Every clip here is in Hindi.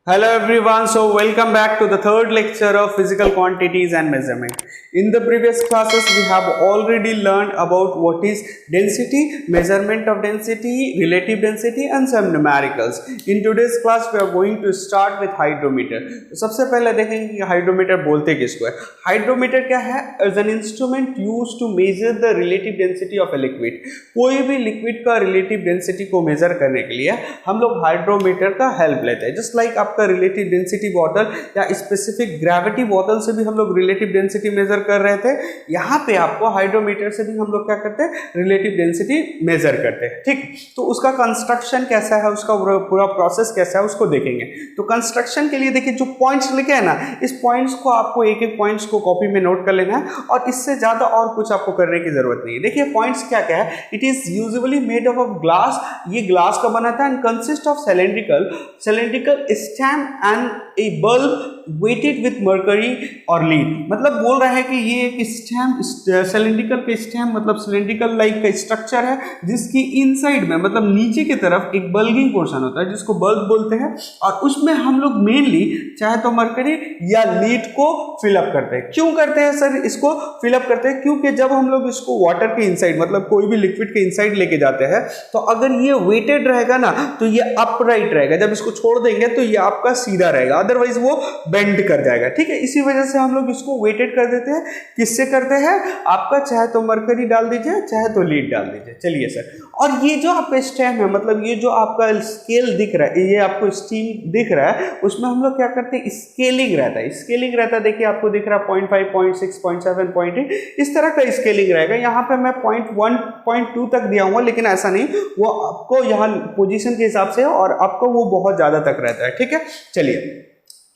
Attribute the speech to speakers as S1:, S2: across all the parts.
S1: Hello everyone, so welcome back to the third lecture of physical quantities and measurement. In the previous classes we have already learned about what is density, measurement of density, relative density and some numericals. In today's class we are going to start with hydrometer. तो सबसे पहले देखेंगे कि हाइड्रोमीटर बोलते किसको है. हाइड्रोमीटर क्या है? As an instrument used to measure the relative density of a liquid. कोई भी लिक्विड का relative density को मेजर करने के लिए हम लोग हाइड्रोमीटर का हेल्प लेते हैं. जस्ट लाइक आपका रिलेटिव डेंसिटी बॉटल या स्पेसिफिक ग्रेविटी बॉटल से भी हम लोग रिलेटिव डेंसिटी मेजर कर रहे थे. यहाँ पे आपको हाइड्रोमीटर से भी हम लोग क्या करते हैं? रिलेटिव डेंसिटी मेजर करते हैं. ठीक, तो उसका कंस्ट्रक्शन कैसा है, उसका पूरा प्रोसेस कैसा है उसको देखेंगे. तो कंस्ट्रक्शन के लिए देखिए जो पॉइंट्स लिखे हैं ना, इस पॉइंट्स को आपको एक एक पॉइंट्स को कॉपी में नोट कर लेना है और इससे ज्यादा और कुछ आपको करने की जरूरत नहीं है. देखिए पॉइंट्स क्या क्या है. It is usually made up of glass. ये ग्लास का बना था and consist of cylindrical stem and a bulb weighted with mercury और लीड. मतलब बोल रहा है कि ये एक स्टेम, सिलेंड्रिकल के स्टेम मतलब सिलेंड्रिकल लाइक का स्ट्रक्चर है जिसकी इनसाइड में मतलब नीचे की तरफ एक बल्गिंग पोर्शन होता है जिसको बल्ब बोलते हैं और उसमें हम लोग मेनली चाहे तो मर्करी या लीड को फिलअप करते हैं. क्यों करते हैं सर इसको फिलअप करते हैं? क्योंकि जब हम लोग इसको वाटर के इनसाइड मतलब कोई भी लिक्विड के इनसाइड लेके जाते हैं तो अगर ये वेटेड रहेगा ना तो ये अपराइट रहेगा. जब इसको छोड़ देंगे तो ये आपका सीधा रहेगा, अदरवाइज वो बेंड कर जाएगा. ठीक है, इसी वजह से हम लोग इसको वेटेड कर देते हैं. किससे करते हैं? आपका चाहे तो मरकरी डाल दीजिए चाहे तो लीड डाल दीजिए. चलिए सर, और ये जो आपका स्टेम है मतलब ये जो आपका स्केल दिख रहा है, ये आपको स्टीम दिख रहा है, उसमें हम लोग क्या करते हैं? स्केलिंग रहता है. स्केलिंग रहता है, देखिए आपको दिख रहा है 0.5, 0.6, 0.7, 0.8 इस तरह का स्केलिंग रहेगा. यहाँ पे मैं 0.1, 0.2 तक दिया हुआ, लेकिन ऐसा नहीं, वो आपको यहाँ पोजीशन के हिसाब से और आपको वो बहुत ज्यादा तक रहता है. ठीक है, चलिए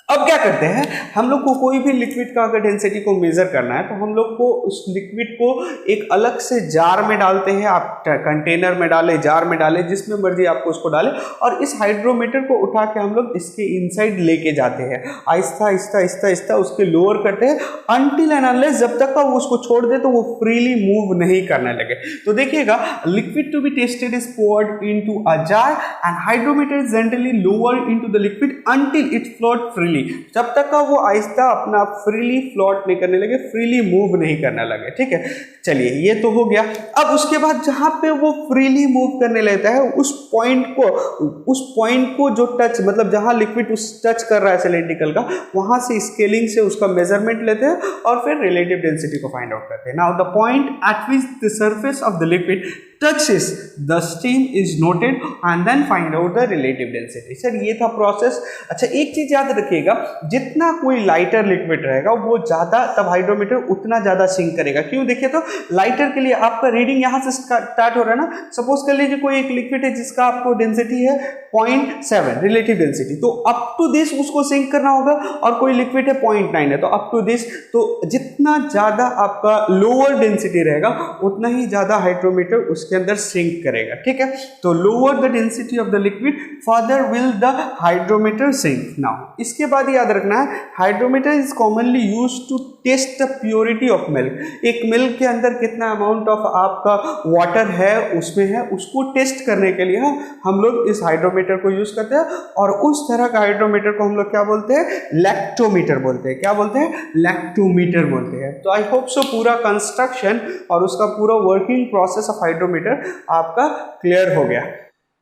S1: अब क्या करते हैं, हम लोग को कोई भी लिक्विड का अगर डेंसिटी को मेजर करना है तो हम लोग को उस लिक्विड को एक अलग से जार में डालते हैं. आप कंटेनर में डालें, जार में डालें, जिसमें मर्जी आपको उसको डालें और इस हाइड्रोमीटर को उठा के हम लोग इसके इनसाइड लेके जाते हैं. आहिस्ता आहिस्ता आहिस्ता आहिस्ता उसके लोअर करते हैं अनटिल एंड अनलेस जब तक का वो उसको छोड़ दे तो वो फ्रीली मूव नहीं करने लगे. तो देखिएगा, liquid to be tested is poured into a jar and hydrometer is gently lower into the liquid until it float freely. जब तक का वो आहिस्ता अपना फ्रीली फ्लोट नहीं करने लगे, फ्रीली मूव नहीं करने लगे. ठीक है, चलिए ये तो हो गया. अब उसके बाद जहां पे वो फ्रीली मूव करने लगता है उस पॉइंट को जो टच मतलब जहां लिक्विड उस टच कर रहा है सिलेंड्रिकल का, वहां से स्केलिंग से उसका मेजरमेंट लेते हैं और फिर रिलेटिव डेंसिटी को फाइंड आउट करते हैं. Now the point eight which the surface of the liquid touches the steam is noted and then find out the relative density. Sir ये था प्रोसेस. अच्छा एक चीज याद रखिएगा, जितना कोई लाइटर लिक्विड रहेगा वो ज्यादा तब हाइड्रोमीटर उतना ज्यादा सिंक करेगा. क्यों? देखिए तो लाइटर के लिए आपका रीडिंग यहाँ से स्टार्ट हो रहा है ना. सपोज कर लीजिए कोई एक लिक्विड है जिसका आपको डेंसिटी है 0.7 रिलेटिव डेंसिटी, तो अप टू दिस उसको सिंक करना होगा. और कोई लिक्विड है 0.9 है तो अप टू दिस. तो जितना ज्यादा आपका लोअर डेंसिटी रहेगा उतना ही ज्यादा हाइड्रोमीटर उसके अंदर सिंक करेगा. ठीक है, तो lower the density of the liquid further will the hydrometer sink. Now इसके बाद याद रखना है, hydrometer is commonly used to test the purity of milk. एक मिल्क के अंदर कितना अमाउंट ऑफ आपका वाटर है उसमें है, उसको टेस्ट करने के लिए हम लोग इस हाइड्रोमीटर को यूज करते हैं. और उस तरह का हाइड्रोमीटर को हम लोग क्या बोलते हैं? लैक्टोमीटर बोलते हैं. क्या बोलते हैं? लैक्टोमीटर बोलते हैं. तो आई होप सो पूरा कंस्ट्रक्शन और उसका पूरा वर्किंग प्रोसेस ऑफ हाइड्रोमीटर आपका क्लियर हो गया.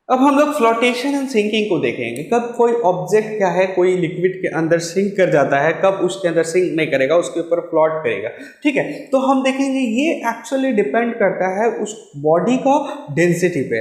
S1: अब हम लोग फ्लोटेशन एंड सिंकिंग को देखेंगे. कब कोई ऑब्जेक्ट क्या है कोई लिक्विड के अंदर सिंक कर जाता है, कब उसके अंदर सिंक नहीं करेगा, उसके ऊपर फ्लोट करेगा. ठीक है, तो हम देखेंगे ये एक्चुअली डिपेंड करता है उस बॉडी का डेंसिटी पे.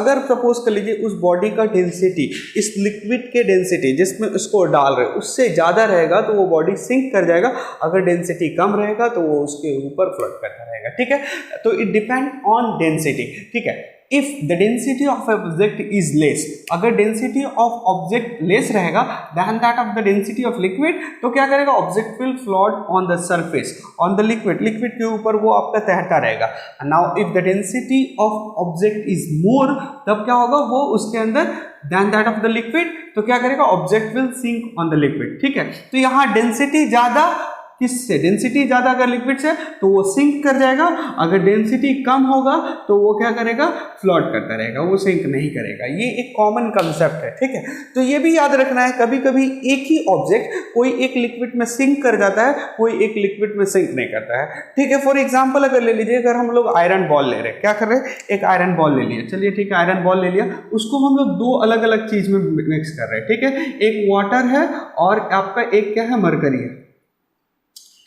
S1: अगर सपोज कर लीजिए उस बॉडी का डेंसिटी इस लिक्विड के डेंसिटी जिसमें उसको डाल रहे उससे ज़्यादा रहेगा तो वो बॉडी सिंक कर जाएगा. अगर डेंसिटी कम रहेगा तो वो उसके ऊपर फ्लोट करता रहेगा. ठीक है, तो इट डिपेंड ऑन डेंसिटी. ठीक है, if the density of object is less, अगर डेंसिटी ऑफ ऑब्जेक्ट लेस रहेगा than that of the density of liquid, तो क्या करेगा? Object will float on the surface on the liquid. Liquid के ऊपर वो आपका तैरता रहेगा. Now if the density of object is more, तब क्या होगा? वो उसके अंदर than that of the liquid, तो क्या करेगा? Object will sink on the liquid. ठीक है, तो यहाँ डेंसिटी ज्यादा किससे, डेंसिटी ज़्यादा अगर लिक्विड से तो वो सिंक कर जाएगा, अगर डेंसिटी कम होगा तो वो क्या करेगा, फ्लोट करता रहेगा, वो सिंक नहीं करेगा। ये एक कॉमन कंसेप्ट है, ठीक है। तो ये भी याद रखना है, कभी कभी एक ही ऑब्जेक्ट कोई एक लिक्विड में सिंक कर जाता है, कोई एक लिक्विड में सिंक नहीं करता है, ठीक है। फॉर एग्जाम्पल अगर ले लीजिए, अगर हम लोग आयरन बॉल ले रहे हैं, क्या कर रहे हैं, एक आयरन बॉल ले लिया, चलिए ठीक है, आयरन बॉल ले लिया, उसको हम लोग दो अलग अलग चीज में मिक्स कर रहे हैं, ठीक है। एक वाटर है और आपका एक क्या है, मरकरी है,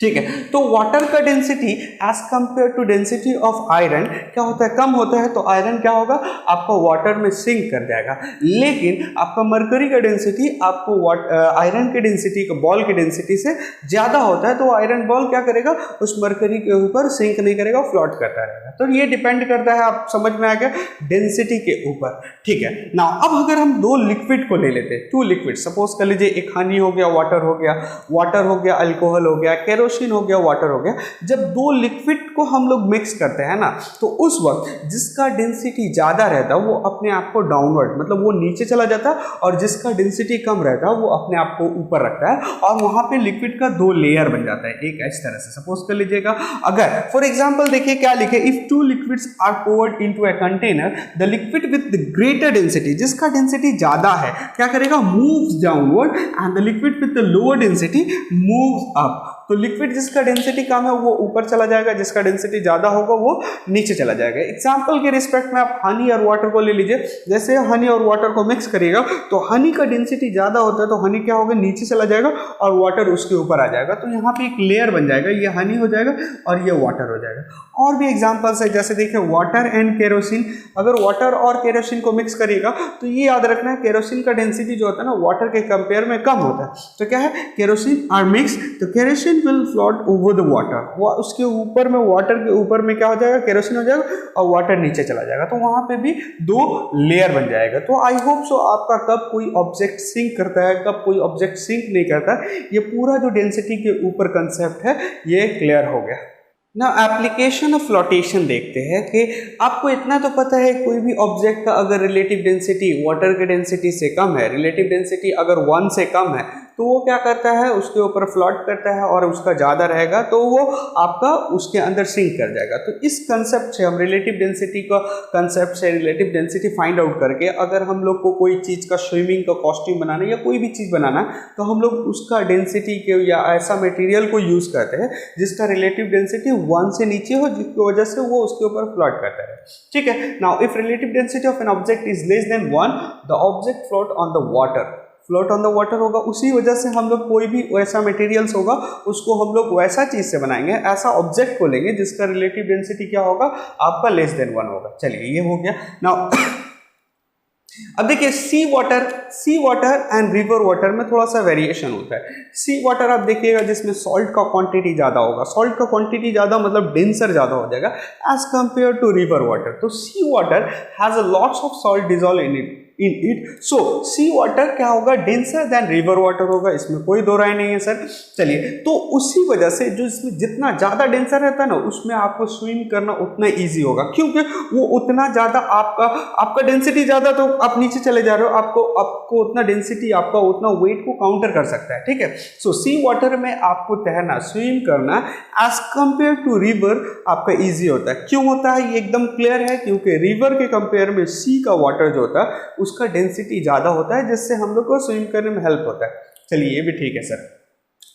S1: ठीक है। तो वाटर का density as compare to density of iron क्या होता है, कम होता है, तो आयरन क्या होगा, आपका वाटर में सिंक कर जाएगा। लेकिन आपका मरकरी का डेंसिटी आपको आयरन के डेंसिटी का, बॉल की डेंसिटी से ज्यादा होता है, तो आयरन बॉल क्या करेगा, उस मरकरी के ऊपर सिंक नहीं करेगा, फ्लोट करता रहेगा। तो ये डिपेंड करता है, आप समझ में आ गया, डेंसिटी के ऊपर, ठीक है। नाउ अब अगर हम दो लिक्विड को ले लेते हैं, टू लिक्विड, सपोज कर लीजिए एक हनी हो गया, वाटर हो गया, वाटर हो गया, अल्कोहल हो गया, केरोसिन हो गया, वाटर हो गया। जब दो लिक्विड को हम लोग मिक्स करते हैं ना, तो उस वक्त जिसका डेंसिटी ज्यादा रहता है वो अपने आप को डाउनवर्ड, मतलब वो नीचे चला जाता है, और जिसका डेंसिटी कम रहता है वो अपने आप को ऊपर रखता है, और वहां पे लिक्विड का दो लेयर बन जाता है, एक इस तरह से। सपोज कर लीजिएगा, अगर फॉर एग्जांपल देखिए क्या लिखे, if two liquids are poured into a container, the liquid with the greater density, जिसका डेंसिटी ज्यादा है क्या करेगा, moves downward, and the liquid with the lower density moves up. तो लिक्विड जिसका डेंसिटी कम है वो ऊपर चला जाएगा, जिसका डेंसिटी ज्यादा होगा वो नीचे चला जाएगा। एग्जांपल के रिस्पेक्ट में आप हनी और वाटर को ले लीजिए, जैसे हनी और वाटर को मिक्स करिएगा तो हनी का डेंसिटी ज्यादा होता है, तो हनी क्या होगा, नीचे चला जाएगा और वाटर उसके ऊपर आ जाएगा, तो यहाँ पे एक लेयर बन जाएगा, ये हनी हो जाएगा और ये वाटर हो जाएगा। और भी एग्जाम्पल्स है, जैसे देखिए वाटर एंड केरोसिन, अगर वाटर और केरोसिन को मिक्स करिएगा तो ये याद रखना है, केरोसिन का डेंसिटी जो होता है ना वाटर के कंपेयर में कम होता है, तो क्या है, केरोसिन आर मिक्स, तो kerosene will float over the water, वो उसके ऊपर में, वाटर के ऊपर में क्या हो जाएगा, केरोसिन हो जाएगा और वाटर नीचे चला जाएगा, तो वहां पे भी दो लेयर बन जाएगा। तो आई होप सो आपका कब कोई ऑब्जेक्ट सिंक करता है, कब कोई ऑब्जेक्ट सिंक नहीं करता, ये पूरा जो डेंसिटी के ऊपर कंसेप्ट है ये क्लियर हो गया। ना एप्लीकेशन ऑफ फ्लोटेशन देखते हैं कि आपको इतना तो पता है, कोई भी ऑब्जेक्ट का अगर रिलेटिव डेंसिटी वाटर के डेंसिटी से कम है, रिलेटिव डेंसिटी अगर 1 से कम है, तो वो क्या करता है, उसके ऊपर फ्लोट करता है, और उसका ज़्यादा रहेगा तो वो आपका उसके अंदर सिंक कर जाएगा। तो इस कंसेप्ट से हम रिलेटिव डेंसिटी का कंसेप्ट से रिलेटिव डेंसिटी फाइंड आउट करके, अगर हम लोग को कोई चीज़ का स्विमिंग का कॉस्ट्यूम बनाना या कोई भी चीज़ बनाना, तो हम लोग उसका डेंसिटी के या ऐसा मटेरियल को यूज़ करते हैं जिसका रिलेटिव डेंसिटी 1 से नीचे हो, जिसकी वजह से वो उसके ऊपर फ्लोट करता है, ठीक है। Now if relative density of an object is less than 1, the object float on the water, float on the water होगा। उसी वजह से हम लोग कोई भी वैसा मटेरियल्स होगा उसको हम लोग वैसा चीज से बनाएंगे, ऐसा ऑब्जेक्ट को लेंगे जिसका रिलेटिव डेंसिटी क्या होगा, आपका लेस देन 1 होगा। चलिए ये हो गया। नाउ अब देखिए सी वाटर एंड रिवर वाटर में थोड़ा सा वेरिएशन होता है। सी वाटर आप देखिएगा जिसमें सॉल्ट का क्वांटिटी ज़्यादा होगा, सॉल्ट का क्वांटिटी ज़्यादा मतलब डेंसर ज़्यादा हो जाएगा as compare to river water. तो sea water has a lots of salt dissolve in it, so sea water क्या होगा, डेंसर देन रिवर वाटर होगा, इसमें कोई दो राय नहीं है सर। चलिए, तो उसी वजह से जो इसमें जितना ज़्यादा डेंसर रहता है ना, उसमें आपको स्विम करना उतना ईजी होगा, क्योंकि वो उतना ज़्यादा आपका डेंसिटी ज़्यादा, तो आप नीचे चले जा रहे हो, आपको उतना डेंसिटी, आपका उतना वेट को काउंटर कर सकता है, ठीक है। सो सी वाटर में आपको तैरना, स्विम करना एज कंपेयर टू रिवर आपका ईजी होता है। क्यों होता है, ये एकदम क्लियर है, क्योंकि रिवर के कंपेयर में सी का वाटर जो होता है उसका डेंसिटी ज़्यादा होता है, जिससे हम लोग को स्विम करने में हेल्प होता है। चलिए ये भी ठीक है sir.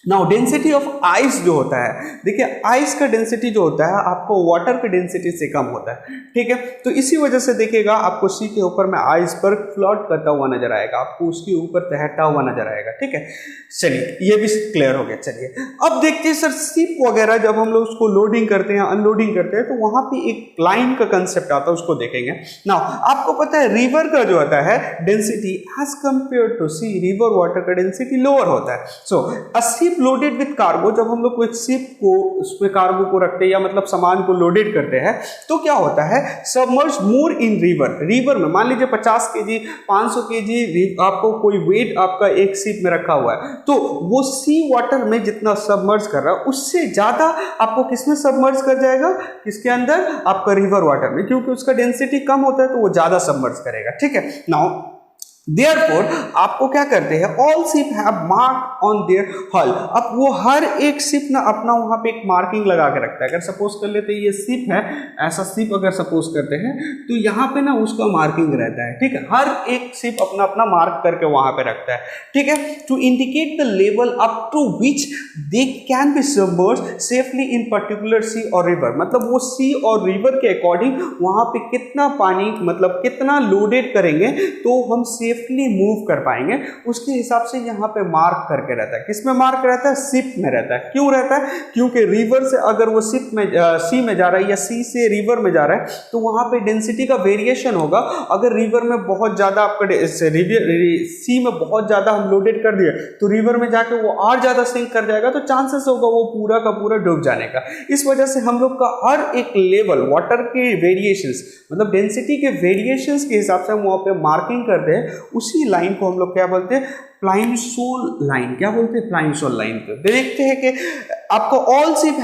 S1: Now density of ice जो होता है, देखिए आइस का डेंसिटी जो होता है आपको वाटर के डेंसिटी से कम होता है, ठीक है। तो इसी वजह से देखिएगा आपको सी के ऊपर में आइस पर फ्लोट करता हुआ नजर आएगा, आपको उसके ऊपर तैरता हुआ नजर आएगा, ठीक है। चलिए ये भी क्लियर हो गया। चलिए अब देखते हैं सर, शिप वगैरह जब हम लोग उसको लोडिंग करते हैं, अनलोडिंग करते हैं, तो वहां पे एक लाइन का कंसेप्ट आता है, उसको देखेंगे। नाउ आपको पता है रिवर का जो होता है density as compare to sea, river water का डेंसिटी लोअर होता है। सो लोडेड विद कार्गो, जब हम लोग कोई शिप को उसमें कार्गो को रखते हैं या मतलब सामान को लोडेड करते हैं, तो क्या होता है, सबमर्ज मोर इन रिवर में मान लीजिए 50 केजी 500 केजी आपको कोई वेट आपका एक शिप में रखा हुआ है, तो वो सी वाटर में जितना सबमर्ज कर रहा है उससे ज्यादा आपको किसमें सबमर्ज कर जाएगा, किसके अंदर, आपका रिवर वाटर में, क्योंकि उसका डेंसिटी कम होता है तो वो ज्यादा सबमर्ज करेगा, ठीक है। नाउ Therefore, आपको क्या करते हैं, all ship have mark on their हल। अब वो हर एक शिप ना अपना वहां पे एक मार्किंग लगा के रखता है। अगर सपोज कर लेते हैं ये शिप है, ऐसा शिप अगर सपोज करते हैं तो यहाँ पे ना उसका मार्किंग रहता है, ठीक है। हर एक शिप अपना अपना मार्क करके वहां पे रखता है, ठीक है, to indicate the level up to which they can be submerged safely in particular sea और रिवर। मतलब वो सी और रिवर के अकॉर्डिंग वहां पे कितना पानी, मतलब कितना लोडेड करेंगे तो हम सेफली मूव कर पाएंगे, उसके हिसाब से यहाँ पे मार्क करके रहता है। किस में मार्क रहता है, शिप में रहता है। क्यों रहता है, क्योंकि रिवर से अगर वो शिप में सी में जा रहा है या सी से रिवर में जा रहा है तो वहां पे डेंसिटी का वेरिएशन होगा। अगर रिवर में बहुत ज्यादा आपका सी में बहुत ज्यादा हम लोडेड कर दिए तो रिवर में जाके वो और ज्यादा सिंक कर जाएगा, तो चांसेस होगा वो पूरा का पूरा डूब जाने का। इस वजह से हम लोग का हर एक लेवल वाटर के वेरिएशंस, मतलब डेंसिटी के वेरिएशंस के हिसाब से हम वहां पे मार्किंग करते हैं। उसी लाइन को हम लोग क्या बोलते हैं, प्लाइमसोल लाइन। क्या बोलते हैं, प्लाइमसोल लाइन को। देखते हैं कि आपको all ship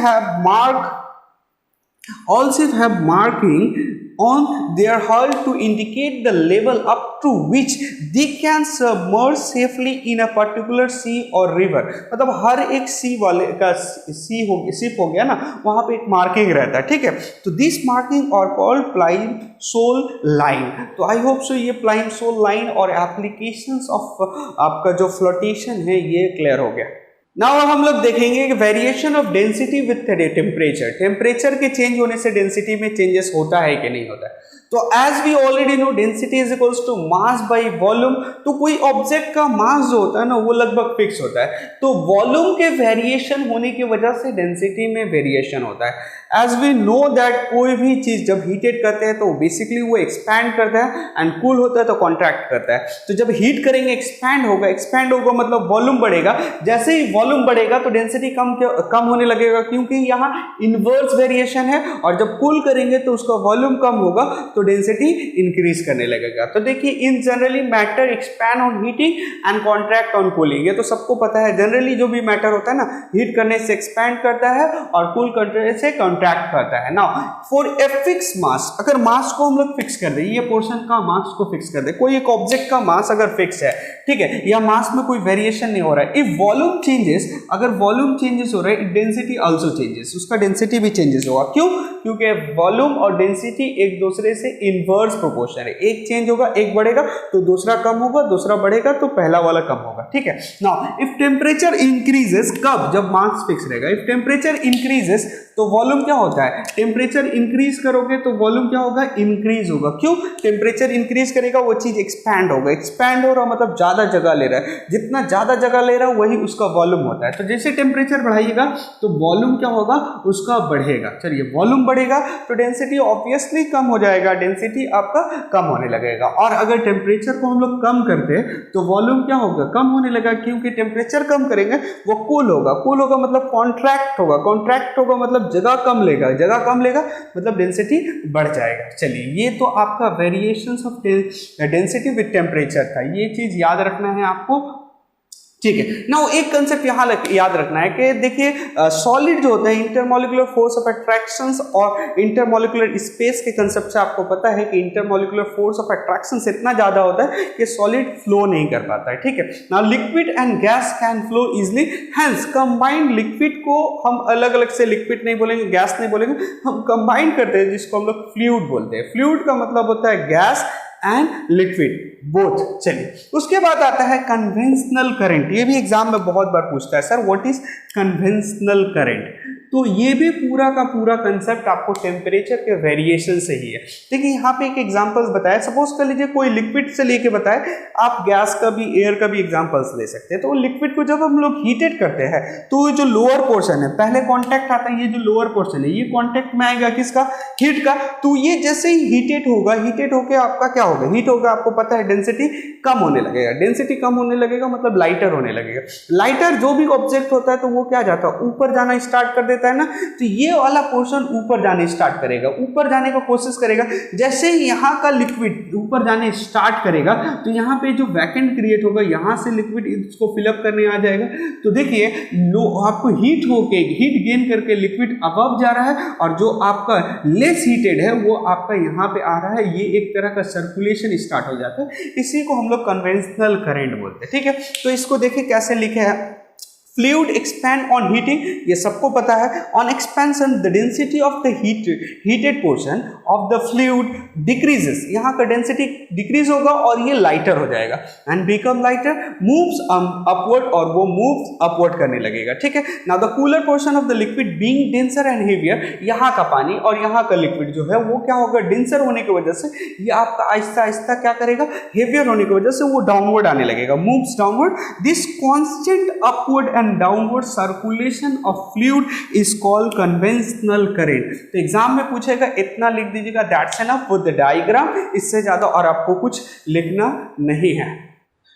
S1: have marking on their hull to indicate the level up to which they can submerge safely in a particular sea or river। मतलब हर एक सी वाले का शिप हो गया ना, वहां पे एक मार्किंग रहता है, ठीक है। तो दिस मार्किंग और कॉल्ड प्लाइमसोल लाइन। तो आई होप सो ये प्लाइमसोल लाइन और एप्लीकेशंस ऑफ आपका जो फ्लोटेशन है ये क्लियर हो गया। नाउ हम लोग देखेंगे कि variation of density with temperature. Temperature के चेंज होने से डेंसिटी में चेंजेस होता है कि नहीं होता है। तो as we already know density is equals to mass by volume. तो कोई ऑब्जेक्ट का मास जो होता है ना वो लगभग फिक्स होता है, तो वॉल्यूम के वेरिएशन होने की वजह से डेंसिटी में वेरिएशन होता है। एज वी नो दैट कोई भी चीज जब हीटेड करते हैं तो बेसिकली वो एक्सपैंड करता है एंड कूल होता है तो कॉन्ट्रैक्ट करता है। तो जब हीट करेंगे एक्सपैंड होगा मतलब वॉल्यूम बढ़ेगा। जैसे ही वॉल्यूम बढ़ेगा तो डेंसिटी कम होने लगेगा, क्योंकि यहाँ इनवर्स वेरिएशन है। और जब कूल करेंगे तो उसका वॉल्यूम कम होगा तो डेंसिटी इंक्रीज करने लगेगा। तो देखिए इन generally matter expand on heating and contract on cooling. ये तो सबको पता है, जनरली जो भी मैटर होता है ना हीट करने से एक्सपैंड करता है और कूल करने से कॉन्ट्रैक्ट करता है। Now for a fix mass, अगर मास को हम लोग फिक्स कर दें, ये पोर्शन का मास को फिक्स कर दे, कोई एक ऑब्जेक्ट का मास अगर फिक्स है, ठीक है, या मास में कोई वेरिएशन नहीं हो रहा है, इफ वॉल्यूम चेंजेस, अगर वॉल्यूम चेंजेस हो रहा है डेंसिटी आल्सो चेंजेस, उसका डेंसिटी भी चेंजेस होगा। क्यों, क्योंकि वॉल्यूम और डेंसिटी एक दूसरे से इनवर्स प्रोपोर्शन है। एक चेंज होगा, एक बढ़ेगा तो दूसरा कम होगा, दूसरा बढ़ेगा तो पहला वाला कम होगा, ठीक है। नाउ इफ टेम्परेचर इंक्रीजेस, कब, जब मास फिक्स रहेगा। इफ टेम्परेचर इंक्रीजेस तो वॉल्यूम क्या होता है, टेम्परेचर इंक्रीज करोगे तो वॉल्यूम क्या होगा, इंक्रीज होगा। क्यों, टेम्परेचर इंक्रीज करेगा वो चीज एक्सपैंड होगा। एक्सपैंड हो रहा मतलब ज्यादा जगह ले रहा है, जितना ज्यादा जगह ले रहा है वही उसका वॉल्यूम होता है। तो जैसे टेम्परेचर बढ़ाइएगा तो वॉल्यूम क्या होगा, उसका बढ़ेगा। चलिए वॉल्यूम बढ़ेगा तो डेंसिटी ऑब्वियसली कम हो जाएगा, डेंसिटी आपका कम होने लगेगा। और अगर टेम्परेचर को हम लोग कम करते हैं तो वॉल्यूम क्या होगा, कम होने लगा, क्योंकि टेम्परेचर कम करेंगे वो कूल होगा। कूल होगा मतलब कॉन्ट्रैक्ट होगा, कॉन्ट्रैक्ट होगा मतलब जगह कम लेगा, जगह कम लेगा मतलब डेंसिटी बढ़ जाएगा। चलिए ये तो आपका variations of density with temperature था, ये चीज याद रखना है आपको, ठीक है। नाउ एक कंसेप्ट यहाँ याद रखना है कि देखिए सॉलिड जो होता है इंटरमॉलिक्यूलर फोर्स ऑफ अट्रैक्शंस और इंटरमॉलिक्यूलर स्पेस के कंसेप्ट से आपको पता है कि इंटरमॉलिक्यूलर फोर्स ऑफ अट्रैक्शन इतना ज्यादा होता है कि सॉलिड फ्लो नहीं कर पाता है, ठीक है। Now liquid and gas can flow easily, hence combined liquid को हम अलग अलग से लिक्विड नहीं बोलेंगे, गैस नहीं बोलेंगे, हम कंबाइन करते हैं जिसको हम लोग फ्लूइड बोलते हैं। फ्लूइड का मतलब होता है गैस एंड लिक्विड बोथ। चलिए उसके बाद आता है कन्वेंशनल करंट। ये भी एग्जाम में बहुत बार पूछता है, sir what is conventional current. तो ये भी पूरा का पूरा कंसेप्ट आपको टेम्परेचर के वेरिएशन से ही है। देखिए यहाँ पे एक एग्जांपल्स बताया, सपोज कर लीजिए कोई लिक्विड से लेके बताए, आप गैस का भी एयर का भी एग्जांपल्स ले सकते हैं। तो लिक्विड को जब हम लोग हीटेड करते हैं तो जो लोअर पोर्शन है, पहले कॉन्टैक्ट आता है, ये जो लोअर पोर्शन है ये कॉन्टैक्ट में आएगा किसका, हीट का। तो ये जैसे ही हीटेड होगा, हीटेड होकर आपका क्या होगा, हीट होगा, आपको पता है डेंसिटी कम होने लगेगा। डेंसिटी कम होने लगेगा मतलब लाइटर होने लगेगा। लाइटर जो भी ऑब्जेक्ट होता है तो वो क्या जाता है, ऊपर जाना स्टार्ट कर देता है ना। तो ये वाला पोर्शन ऊपर जाने स्टार्ट करेगा, ऊपर जाने का कोशिश करेगा। जैसे ही यहाँ का लिक्विड ऊपर जाने स्टार्ट करेगा तो यहाँ पे जो वैकेंट क्रिएट होगा, यहाँ से लिक्विड इसको फिलअप करने आ जाएगा। तो देखिए आपको हीट होके, हीट गेन करके लिक्विड अबव जा रहा है और जो आपका लेस हीटेड है वो आपका यहाँ पे आ रहा है। ये एक तरह का सर्कुलेशन स्टार्ट हो जाता है, इसी को हम लोग लोग कन्वेंशनल करंट बोलते हैं, ठीक है। तो इसको देखिए कैसे लिखे हैं, फ्लूइड एक्सपैंड ऑन हीटिंग, ये सबको पता है, on expansion the density of the heated portion of the fluid decreases, यहाँ का डेंसिटी डिक्रीज होगा और ये लाइटर हो जाएगा, and become lighter, moves upward, और वो मूव्स अपवर्ड करने लगेगा, ठीक है। Now the cooler portion of the liquid being denser and heavier, यहाँ का पानी और यहाँ का लिक्विड जो है वो क्या होगा, डेंसर होने की वजह से ये आपका आहिस्ता आहिस्ता क्या करेगा, हेवियर होने की वजह से वो डाउनवर्ड आने लगेगा, moves downward. This constant upward and downward circulation of fluid is called conventional current. तो एग्जाम में पूछेगा, इतना लिख दीजिएगा, that's enough with the diagram, इससे ज्यादा और आपको कुछ लिखना नहीं है।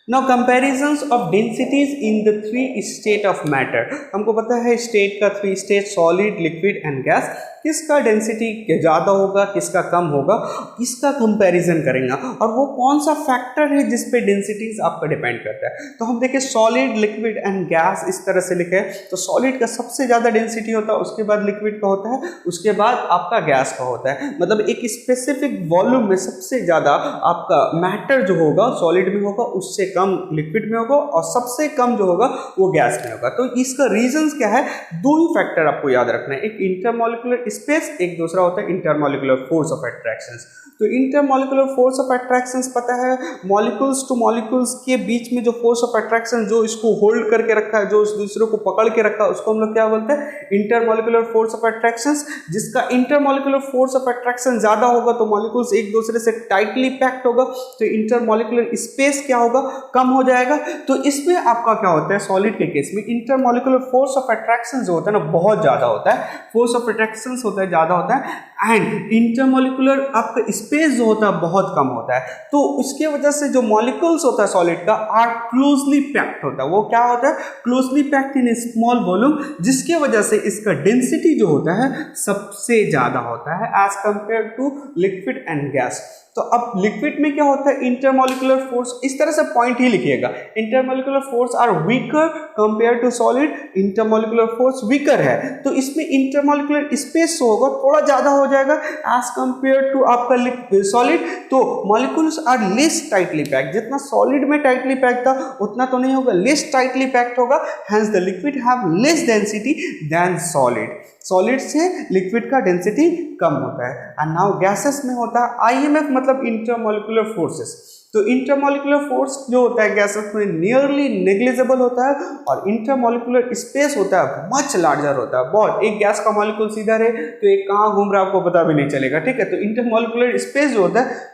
S1: Now comparisons of densities in the three state of matter, हमको पता है स्टेट का 3 state, solid, liquid and gas, किसका डेंसिटी ज़्यादा होगा, किसका कम होगा, इसका कंपैरिजन करेंगे, और वो कौन सा फैक्टर है जिस पे डेंसिटीज आपका डिपेंड करता है। तो हम देखें सॉलिड, लिक्विड एंड गैस, इस तरह से लिखे, तो सॉलिड का सबसे ज़्यादा डेंसिटी होता है, उसके बाद लिक्विड का होता है, उसके बाद आपका गैस का होता है। मतलब एक स्पेसिफिक वॉल्यूम में सबसे ज़्यादा आपका मैटर जो होगा सॉलिड में होगा, उससे कम लिक्विड में होगा, और सबसे कम जो होगा वो गैस में होगा। तो इसका रीजंस क्या है, दो ही फैक्टर आपको याद रखना है, एक इंटरमॉलिक्यूलर स्पेस, एक दूसरा होता है इंटरमॉलिक्यूलर फोर्स ऑफ अट्रैक्शंस। तो इंटरमॉलिक्यूलर फोर्स ऑफ अट्रैक्शंस पता है, मॉलिक्यूल्स टू मॉलिक्यूल्स के बीच में जो फोर्स ऑफ अट्रैक्शन जो इसको होल्ड करके रखा है, जो इस दूसरे को पकड़ के रखा है, उसको हम लोग क्या बोलते हैं, इंटरमॉलिक्यूलर फोर्स ऑफ अट्रैक्शंस। जिसका इंटरमॉलिक्यूलर फोर्स ऑफ अट्रैक्शन ज्यादा होगा तो मॉलिक्यूल्स एक दूसरे से टाइटली पैक्ड होगा, तो इंटरमॉलिक्यूलर स्पेस क्या होगा, कम हो जाएगा। तो इसमें आपका क्या होता है, सॉलिड के केस में इंटरमॉलिक्यूलर फोर्स ऑफ अट्रैक्शन जो होता है ना बहुत ज्यादा होता है, फोर्स ऑफ अट्रैक्शन होता है ज्यादा होता है, एंड इंटरमॉलिक्यूलर आपका स्पेस जो होता है बहुत कम होता है। तो उसके वजह से जो मॉलिक्यूल्स होता है सॉलिड का आर क्लोजली पैक्ड होता है, वो क्या होता है, closely packed in small volume, जिसके वजह से इसका डेंसिटी जो होता है सबसे ज्यादा होता है as compare to liquid and gas. तो अब लिक्विड में क्या होता है, इंटरमॉलिक्यूलर फोर्स, इस तरह से पॉइंट ही लिखिएगा, intermolecular force are weaker compare to solid, intermolecular force weaker है, तो इसमें इंटरमॉलिक्यूलर स्पेस होगा थोड़ा ज्यादा हो जाएगा एज कंपेयर टू आपका सॉलिड। तो molecules are less tightly packed, जितना सॉलिड में टाइटली पैक्ड था उतना तो नहीं होगा, लेस टाइटली पैक्ड होगा, hence the liquid have less density than solid. Solid से लिक्विड का डेंसिटी कम होता है। एंड नाउ गैसेस में होता है आईएमएफ, मतलब इंटरमॉलिक्यूलर फोर्सेस। तो इंटरमॉलिक्यूलर फोर्स जो होता है गैसेस में नियरली नेग्लिजिबल होता है, और इंटरमॉलिक्यूलर स्पेस होता है मच लार्जर होता है बहुत। एक गैस का मॉलिक्यूल सीधा रहे तो एक कहाँ घूम रहा है आपको पता भी नहीं चलेगा, ठीक है। तो इंटरमॉलिक्यूलर स्पेस जो होता है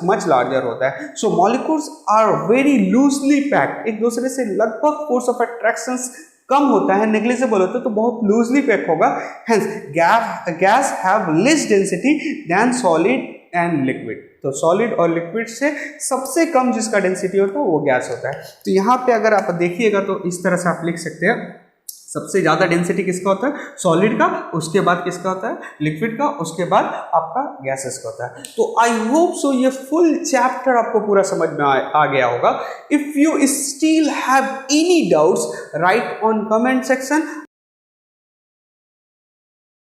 S1: मच लार्जर होता है। So molecules are very loosely packed, एक दूसरे से लगभग फोर्स ऑफ अट्रैक्शंस कम होता है, नेग्लिजिबल होता है, तो बहुत लूजली पैक होगा। Hence guys have less density than solid and liquid. तो सॉलिड और लिक्विड से सबसे कम जिसका डेंसिटी होता है वो गैस होता है। तो यहाँ पे अगर आप देखिएगा तो इस तरह से आप लिख सकते हैं, सबसे ज़्यादा डेंसिटी किसका होता है, सॉलिड का, उसके बाद किसका होता है, लिक्विड का, उसके बाद आपका गैसेस का होता है। तो आई होप सो ये फुल चैप्टर आपको पूरा समझ में आ गया होगा। If you still have any doubts right on comment section.